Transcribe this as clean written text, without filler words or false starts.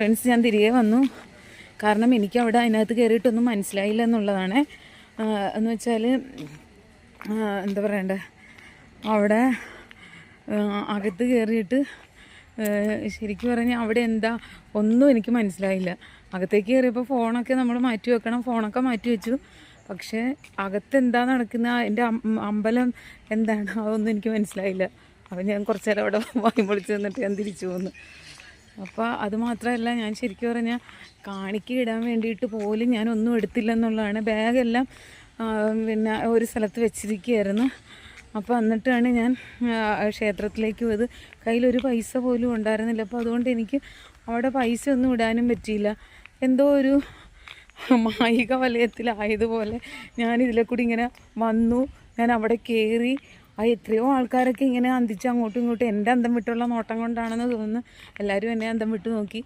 Friends, ഞാൻ തിരികെ വന്നു. കാരണം എനിക്ക് അവിടെ അതിനകത്ത് കയറിയിട്ടൊന്നും മനസ്സിലായില്ല എന്നുള്ളതാണ്. എന്ന് വെച്ചാൽ എന്താ പറയണ്ടേ, അവിടെ അകത്ത് കയറിയിട്ട് ശരിക്കും പറഞ്ഞാൽ അവിടെ എന്താ ഒന്നും എനിക്ക് മനസ്സിലായില്ല. അകത്തേക്ക് കയറിയപ്പോൾ ഫോണൊക്കെ നമ്മൾ മാറ്റി വെക്കണം, ഫോണൊക്കെ മാറ്റി വെച്ചു. പക്ഷേ അകത്തെന്താ നടക്കുന്ന, എൻ്റെ അമ്പലം എന്താണ്, അതൊന്നും എനിക്ക് മനസ്സിലായില്ല. അപ്പം ഞാൻ കുറച്ച് നേരം അവിടെ വായി പൊളിച്ച് നിന്നിട്ട് ഞാൻ തിരിച്ചു പോന്നു. അപ്പോൾ അതുമാത്രമല്ല, ഞാൻ ശരിക്കും പറഞ്ഞാൽ കാണിക്ക ഇടാൻ വേണ്ടിയിട്ട് പോലും ഞാനൊന്നും എടുത്തില്ല എന്നുള്ളതാണ്. ബാഗെല്ലാം പിന്നെ ഒരു സ്ഥലത്ത് വെച്ചിരിക്കുകയായിരുന്നു. അപ്പോൾ എന്നിട്ടാണ് ഞാൻ ക്ഷേത്രത്തിലേക്ക് പോയത്. കയ്യിലൊരു പൈസ പോലും ഉണ്ടായിരുന്നില്ല. അപ്പോൾ അതുകൊണ്ട് എനിക്ക് അവിടെ പൈസ ഒന്നും ഇടാനും പറ്റിയില്ല. എന്തോ ഒരു മായിക വലയത്തിലായതുപോലെ ഞാനിതിലെ കൂടി ഇങ്ങനെ വന്നു. ഞാൻ അവിടെ കയറി. എത്രയോ ആൾക്കാരൊക്കെ ഇങ്ങനെ അന്തിച്ച് അങ്ങോട്ടും ഇങ്ങോട്ടും എൻ്റെ അന്തം വിട്ടുള്ള നോട്ടം കൊണ്ടാണെന്ന് തോന്നുന്നു എല്ലാവരും എന്നെ അന്തം വിട്ട് നോക്കി.